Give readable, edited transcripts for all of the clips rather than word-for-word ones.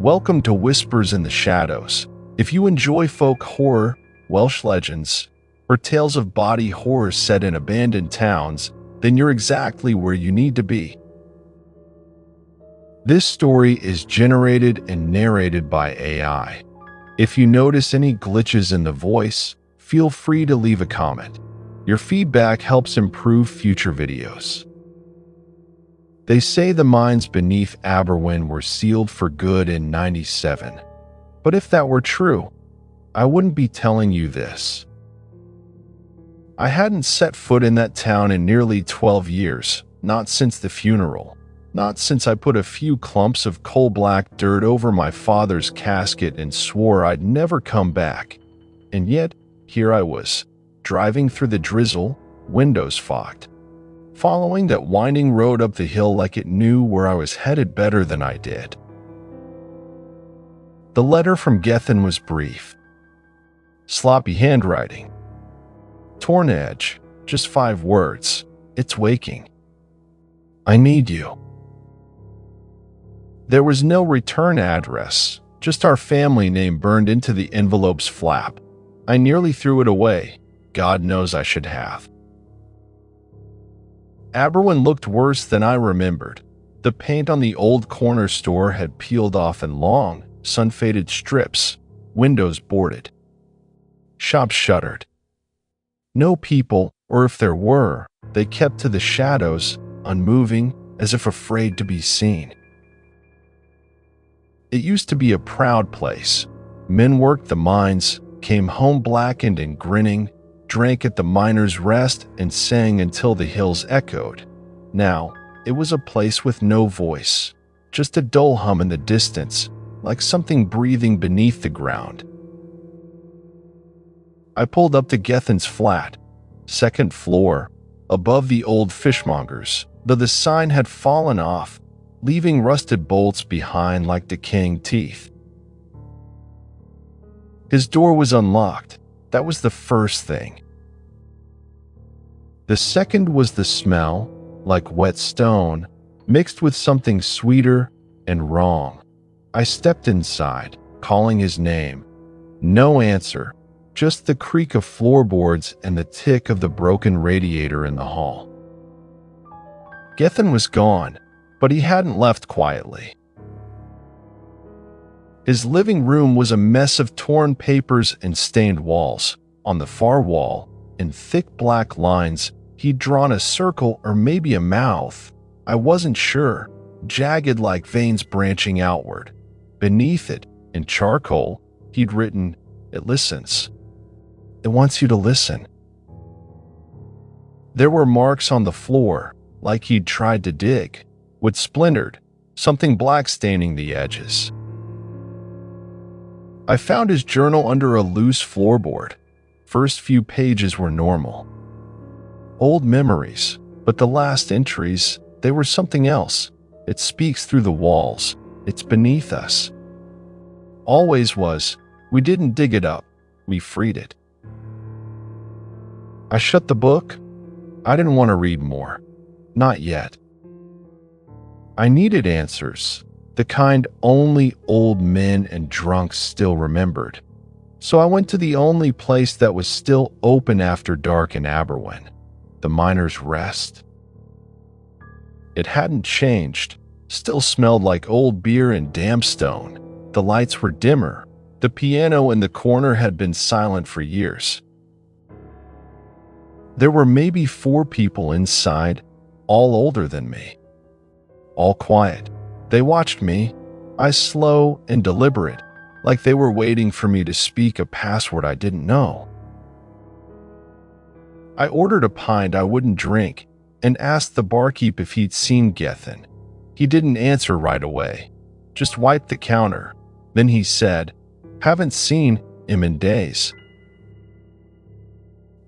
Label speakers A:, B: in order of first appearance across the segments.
A: Welcome to Whispers in the Shadows. If you enjoy folk horror, Welsh legends, or tales of body horror set in abandoned towns, then you're exactly where you need to be. This story is generated and narrated by AI. If you notice any glitches in the voice, feel free to leave a comment. Your feedback helps improve future videos. They say the mines beneath Aberwyn were sealed for good in '97. But if that were true, I wouldn't be telling you this. I hadn't set foot in that town in nearly 12 years, not since the funeral, not since I put a few clumps of coal-black dirt over my father's casket and swore I'd never come back. And yet, here I was, driving through the drizzle, windows fogged, following that winding road up the hill like it knew where I was headed better than I did. The letter from Gethin was brief. Sloppy handwriting. Torn edge, just 5 words. It's waking. I need you. There was no return address, just our family name burned into the envelope's flap. I nearly threw it away. God knows I should have. Aberwyn looked worse than I remembered. The paint on the old corner store had peeled off in long, sun-faded strips, windows boarded. Shops shuttered. No people, or if there were, they kept to the shadows, unmoving, as if afraid to be seen. It used to be a proud place. Men worked the mines, came home blackened and grinning, drank at the miners' rest, and sang until the hills echoed. Now, it was a place with no voice, just a dull hum in the distance, like something breathing beneath the ground. I pulled up to Gethin's flat, 2nd floor, above the old fishmonger's, though the sign had fallen off, leaving rusted bolts behind like decaying teeth. His door was unlocked. That was the first thing. The second was the smell, like wet stone, mixed with something sweeter and wrong. I stepped inside, calling his name. No answer, just the creak of floorboards and the tick of the broken radiator in the hall. Gethin was gone, but he hadn't left quietly. His living room was a mess of torn papers and stained walls. On the far wall, in thick black lines, he'd drawn a circle or maybe a mouth. I wasn't sure, jagged like veins branching outward. Beneath it, in charcoal, he'd written, "It listens. It wants you to listen." There were marks on the floor, like he'd tried to dig, wood splintered, something black staining the edges. I found his journal under a loose floorboard. First few pages were normal. Old memories, but the last entries, they were something else. It speaks through the walls. It's beneath us. Always was. We didn't dig it up. We freed it. I shut the book. I didn't want to read more. Not yet. I needed answers. The kind only old men and drunks still remembered. So I went to the only place that was still open after dark in Aberwyn, the Miners' Rest. It hadn't changed, still smelled like old beer and damp stone. The lights were dimmer. The piano in the corner had been silent for years. There were maybe 4 people inside, all older than me. All quiet. They watched me, I slow and deliberate, like they were waiting for me to speak a password I didn't know. I ordered a pint I wouldn't drink and asked the barkeep if he'd seen Gethin. He didn't answer right away, just wiped the counter. Then he said, "Haven't seen him in days."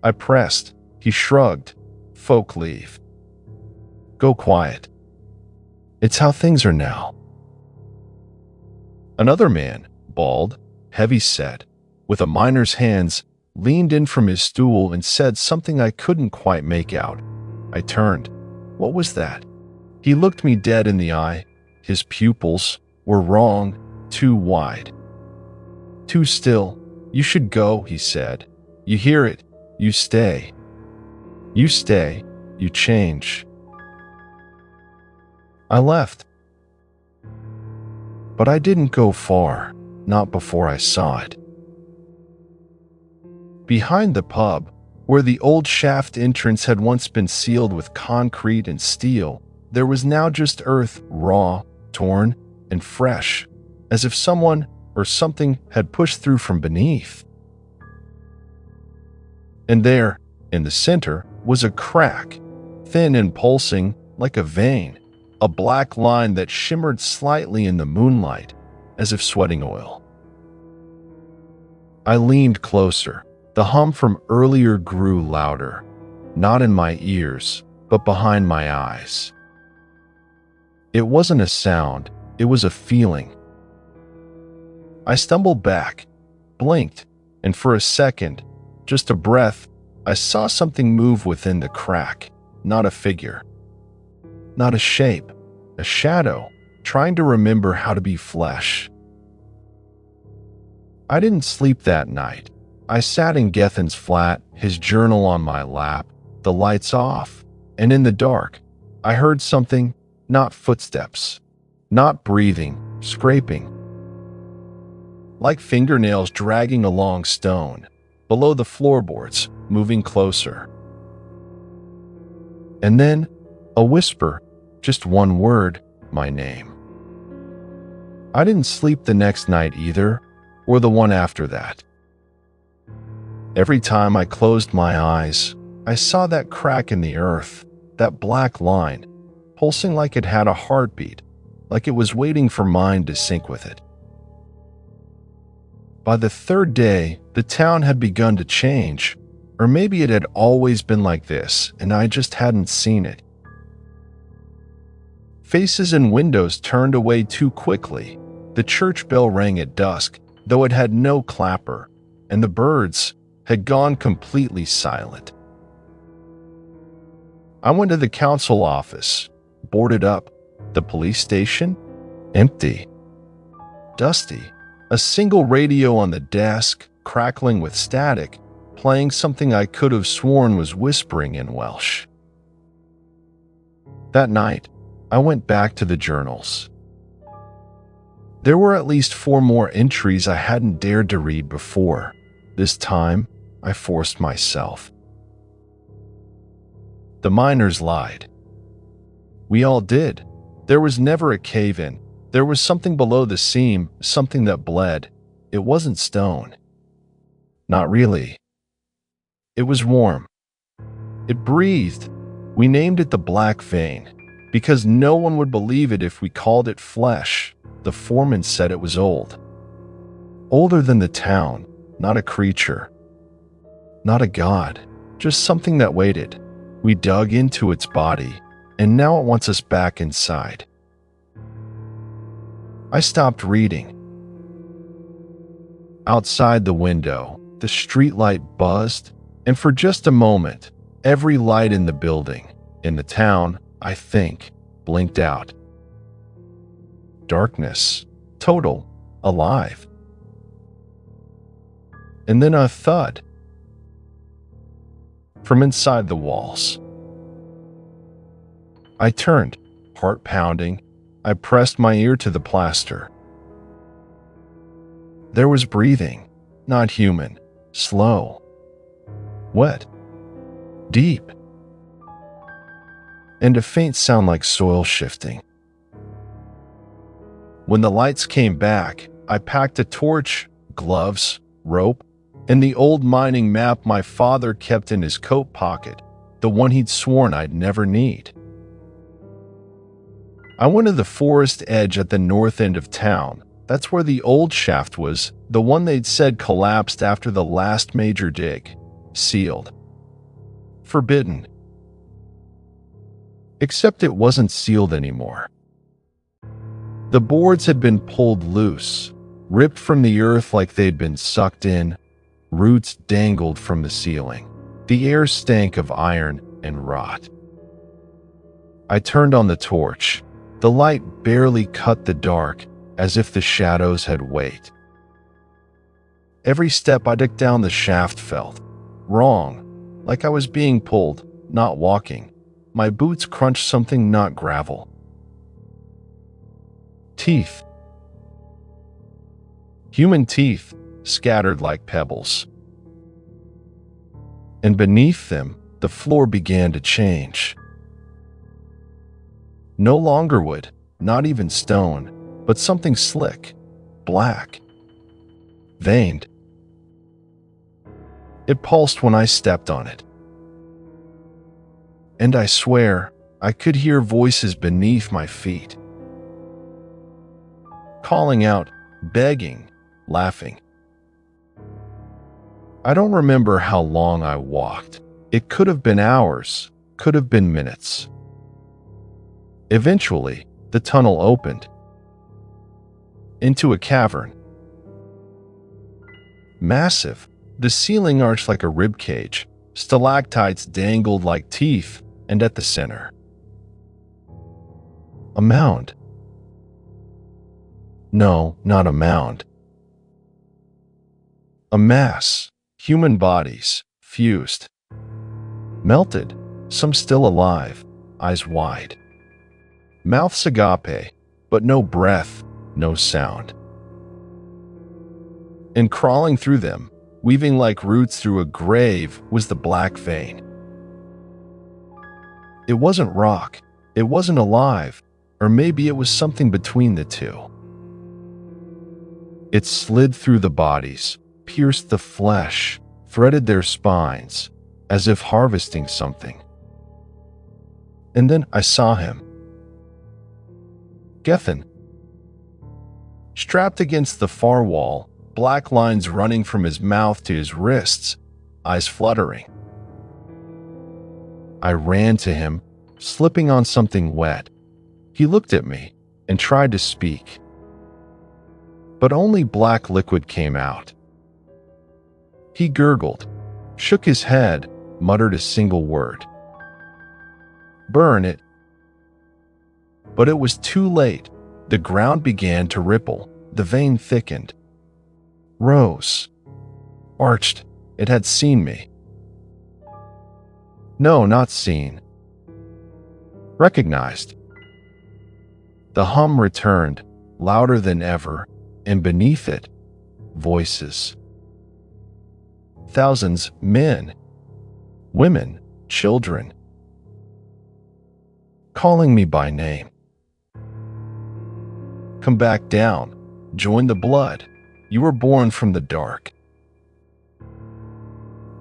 A: I pressed. He shrugged. "Folk leave. Go quiet. It's how things are now." Another man, bald, heavy-set, with a miner's hands, leaned in from his stool and said something I couldn't quite make out. I turned. What was that? He looked me dead in the eye. His pupils were wrong, too wide. Too still. You should go, he said. You hear it. You stay. You stay. You change. I left. But I didn't go far, not before I saw it. Behind the pub, where the old shaft entrance had once been sealed with concrete and steel, there was now just earth, raw, torn, and fresh, as if someone or something had pushed through from beneath. And there, in the center, was a crack, thin and pulsing like a vein, a black line that shimmered slightly in the moonlight, as if sweating oil. I leaned closer. The hum from earlier grew louder, not in my ears, but behind my eyes. It wasn't a sound, it was a feeling. I stumbled back, blinked, and for a second, just a breath, I saw something move within the crack, not a figure, not a shape, a shadow, trying to remember how to be flesh. I didn't sleep that night. I sat in Gethin's flat, his journal on my lap, the lights off, and in the dark, I heard something, not footsteps, not breathing, scraping, like fingernails dragging along stone, below the floorboards, moving closer. And then, a whisper, just one word, my name. I didn't sleep the next night either, or the one after that. Every time I closed my eyes, I saw that crack in the earth, that black line, pulsing like it had a heartbeat, like it was waiting for mine to sync with it. By the third day, the town had begun to change, or maybe it had always been like this, and I just hadn't seen it. Faces and windows turned away too quickly. The church bell rang at dusk, though it had no clapper, and the birds had gone completely silent. I went to the council office, boarded up. The police station? Empty. Dusty. A single radio on the desk, crackling with static, playing something I could have sworn was whispering in Welsh. That night, I went back to the journals. There were at least 4 more entries I hadn't dared to read before. This time, I forced myself. The miners lied. We all did. There was never a cave-in. There was something below the seam, something that bled. It wasn't stone. Not really. It was warm. It breathed. We named it the Black Vein, because no one would believe it if we called it flesh. The foreman said it was old. Older than the town, not a creature. Not a god, just something that waited. We dug into its body, and now it wants us back inside. I stopped reading. Outside the window, the streetlight buzzed, and for just a moment, every light in the building, in the town, I think, blinked out. Darkness, total, alive. And then a thud from inside the walls. I turned, heart pounding. I pressed my ear to the plaster. There was breathing, not human, slow, wet, deep, and a faint sound like soil shifting. When the lights came back, I packed a torch, gloves, rope, and the old mining map my father kept in his coat pocket, the one he'd sworn I'd never need. I went to the forest edge at the north end of town. That's where the old shaft was, the one they'd said collapsed after the last major dig. Sealed. Forbidden. Except it wasn't sealed anymore. The boards had been pulled loose, ripped from the earth like they'd been sucked in. Roots dangled from the ceiling. The air stank of iron and rot. I turned on the torch. The light barely cut the dark, as if the shadows had weight. Every step I took down the shaft felt wrong, like I was being pulled, not walking. My boots crunched something, not gravel. Teeth. Human teeth, scattered like pebbles. And beneath them, the floor began to change. No longer wood, not even stone, but something slick, black, veined. It pulsed when I stepped on it. And I swear, I could hear voices beneath my feet, calling out, begging, laughing. I don't remember how long I walked. It could have been hours, could have been minutes. Eventually, the tunnel opened into a cavern. Massive, the ceiling arched like a rib cage. Stalactites dangled like teeth, and at the center, a mound. No, not a mound. A mass, human bodies, fused, melted, some still alive, eyes wide. Mouths agape, but no breath, no sound. And crawling through them, weaving like roots through a grave, was the black vein. It wasn't rock, it wasn't alive, or maybe it was something between the two. It slid through the bodies, pierced the flesh, threaded their spines, as if harvesting something. And then I saw him. Gethin. Strapped against the far wall, black lines running from his mouth to his wrists, eyes fluttering. I ran to him, slipping on something wet. He looked at me and tried to speak, but only black liquid came out. He gurgled, shook his head, muttered a single word. Burn it. But it was too late. The ground began to ripple. The vein thickened, rose, arched. It had seen me. No, not seen. Recognized. The hum returned, louder than ever, and beneath it, voices. Thousands, men, women, children, calling me by name. Come back down, join the blood. You were born from the dark.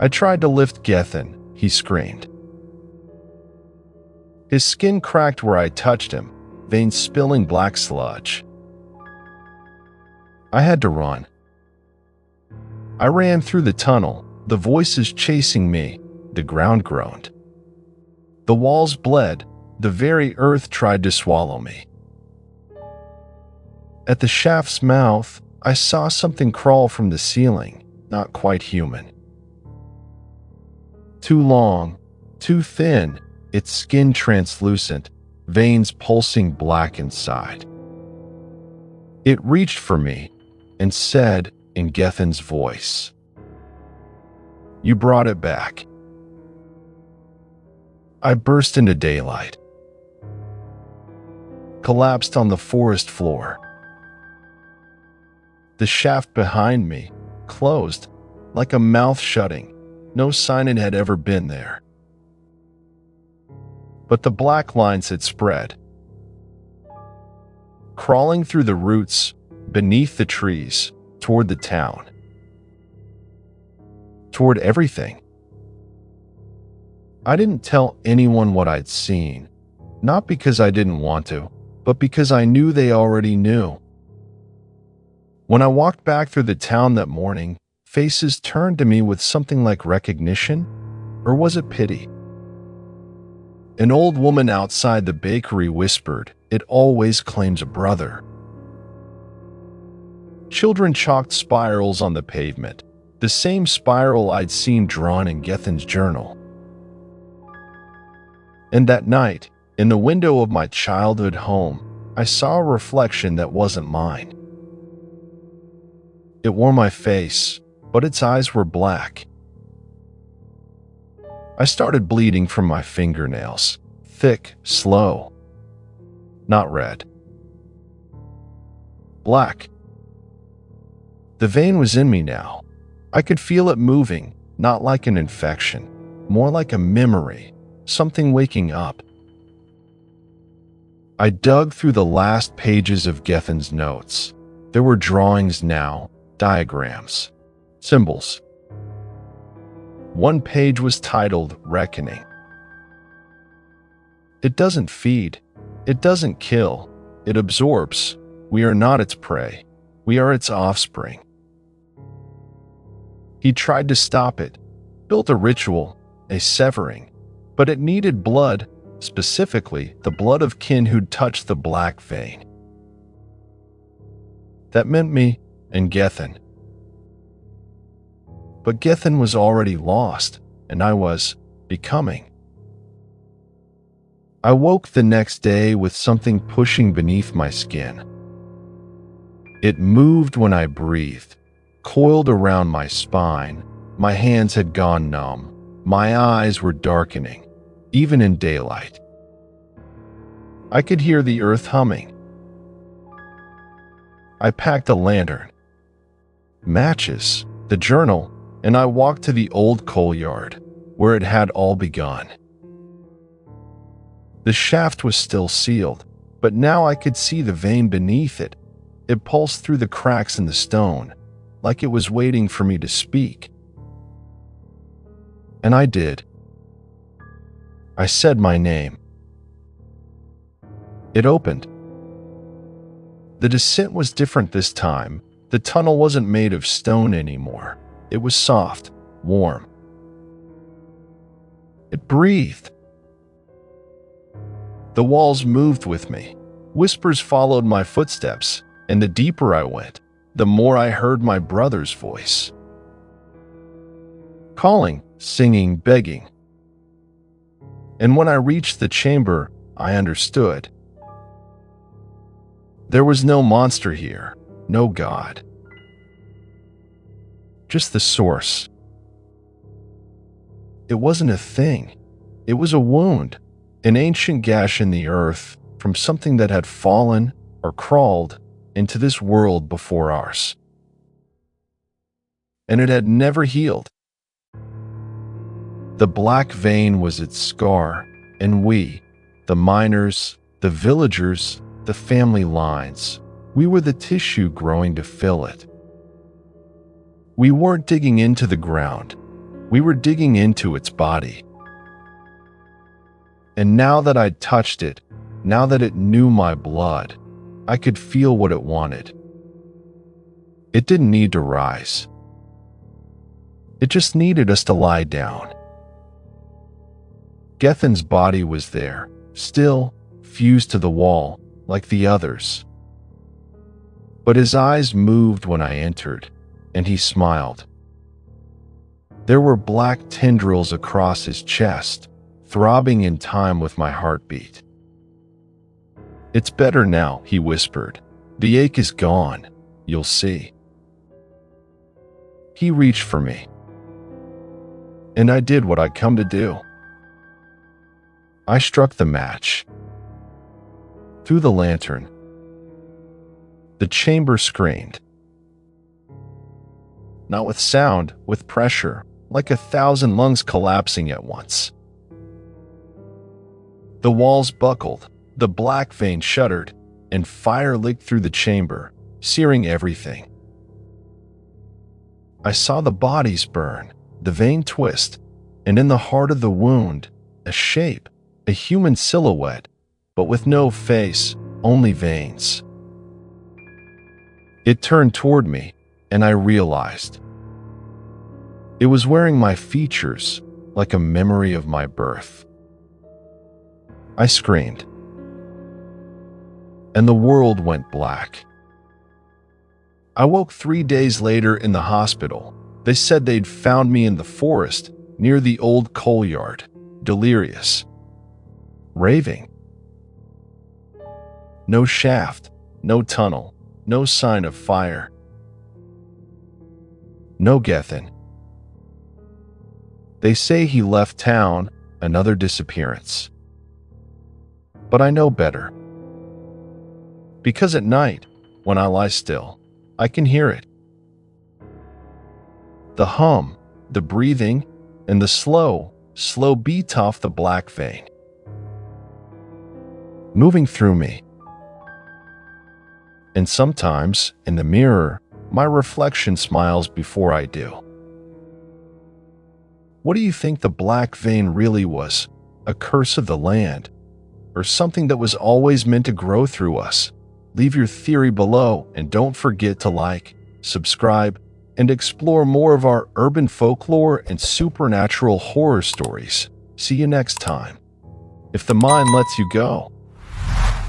A: I tried to lift Gethin, he screamed. His skin cracked where I touched him, veins spilling black sludge. I had to run. I ran through the tunnel, the voices chasing me. The ground groaned. The walls bled, the very earth tried to swallow me. At the shaft's mouth, I saw something crawl from the ceiling, not quite human. Too long, too thin, its skin translucent, veins pulsing black inside. It reached for me and said in Gethin's voice, "You brought it back." I burst into daylight, collapsed on the forest floor. The shaft behind me closed, like a mouth shutting. No sign it had ever been there. But the black lines had spread, crawling through the roots, beneath the trees, toward the town, toward everything. I didn't tell anyone what I'd seen, not because I didn't want to, but because I knew they already knew. When I walked back through the town that morning, faces turned to me with something like recognition, or was it pity? An old woman outside the bakery whispered, "It always claims a brother." Children chalked spirals on the pavement, the same spiral I'd seen drawn in Gethin's journal. And that night, in the window of my childhood home, I saw a reflection that wasn't mine. It wore my face, but its eyes were black. I started bleeding from my fingernails, thick, slow. Not red. Black. The vein was in me now. I could feel it moving, not like an infection, more like a memory, something waking up. I dug through the last pages of Gethin's notes. There were drawings now, diagrams, symbols. One page was titled Reckoning. It doesn't feed. It doesn't kill. It absorbs. We are not its prey. We are its offspring. He tried to stop it, built a ritual, a severing, but it needed blood, specifically the blood of kin who'd touched the black vein. That meant me and Gethin. But Gethin was already lost, and I was becoming. I woke the next day with something pushing beneath my skin. It moved when I breathed, coiled around my spine. My hands had gone numb. My eyes were darkening, even in daylight. I could hear the earth humming. I packed a lantern, matches, the journal, and I walked to the old coal yard, where it had all begun. The shaft was still sealed, but now I could see the vein beneath it. It pulsed through the cracks in the stone, like it was waiting for me to speak. And I did. I said my name. It opened. The descent was different this time. The tunnel wasn't made of stone anymore. It was soft, warm. It breathed. The walls moved with me. Whispers followed my footsteps, and the deeper I went, the more I heard my brother's voice. Calling, singing, begging. And when I reached the chamber, I understood. There was no monster here, no god. Just the source. It wasn't a thing. It was a wound, an ancient gash in the earth from something that had fallen or crawled into this world before ours. And it had never healed. The black vein was its scar, and we, the miners, the villagers, the family lines, we were the tissue growing to fill it. We weren't digging into the ground. We were digging into its body. And now that I'd touched it, now that it knew my blood, I could feel what it wanted. It didn't need to rise. It just needed us to lie down. Gethin's body was there, still, fused to the wall, like the others. But his eyes moved when I entered, and he smiled. There were black tendrils across his chest, throbbing in time with my heartbeat. "It's better now," he whispered. "The ache is gone. You'll see." He reached for me. And I did what I'd come to do. I struck the match. Through the lantern. The chamber screamed. Not with sound, with pressure, like 1,000 lungs collapsing at once. The walls buckled, the black vein shuddered, and fire licked through the chamber, searing everything. I saw the bodies burn, the vein twist, and in the heart of the wound, a shape, a human silhouette, but with no face, only veins. It turned toward me, and I realized. It was wearing my features, like a memory of my birth. I screamed. And the world went black. I woke 3 days later in the hospital. They said they'd found me in the forest near the old coal yard, delirious, raving. No shaft, no tunnel, no sign of fire. No Gethin. They say he left town, another disappearance. But I know better. Because at night, when I lie still, I can hear it. The hum, the breathing, and the slow beat off the black vein. Moving through me. And sometimes, in the mirror, my reflection smiles before I do. What do you think the black vein really was? A curse of the land? Or something that was always meant to grow through us? Leave your theory below and don't forget to like, subscribe, and explore more of our urban folklore and supernatural horror stories. See you next time. If the mind lets you go.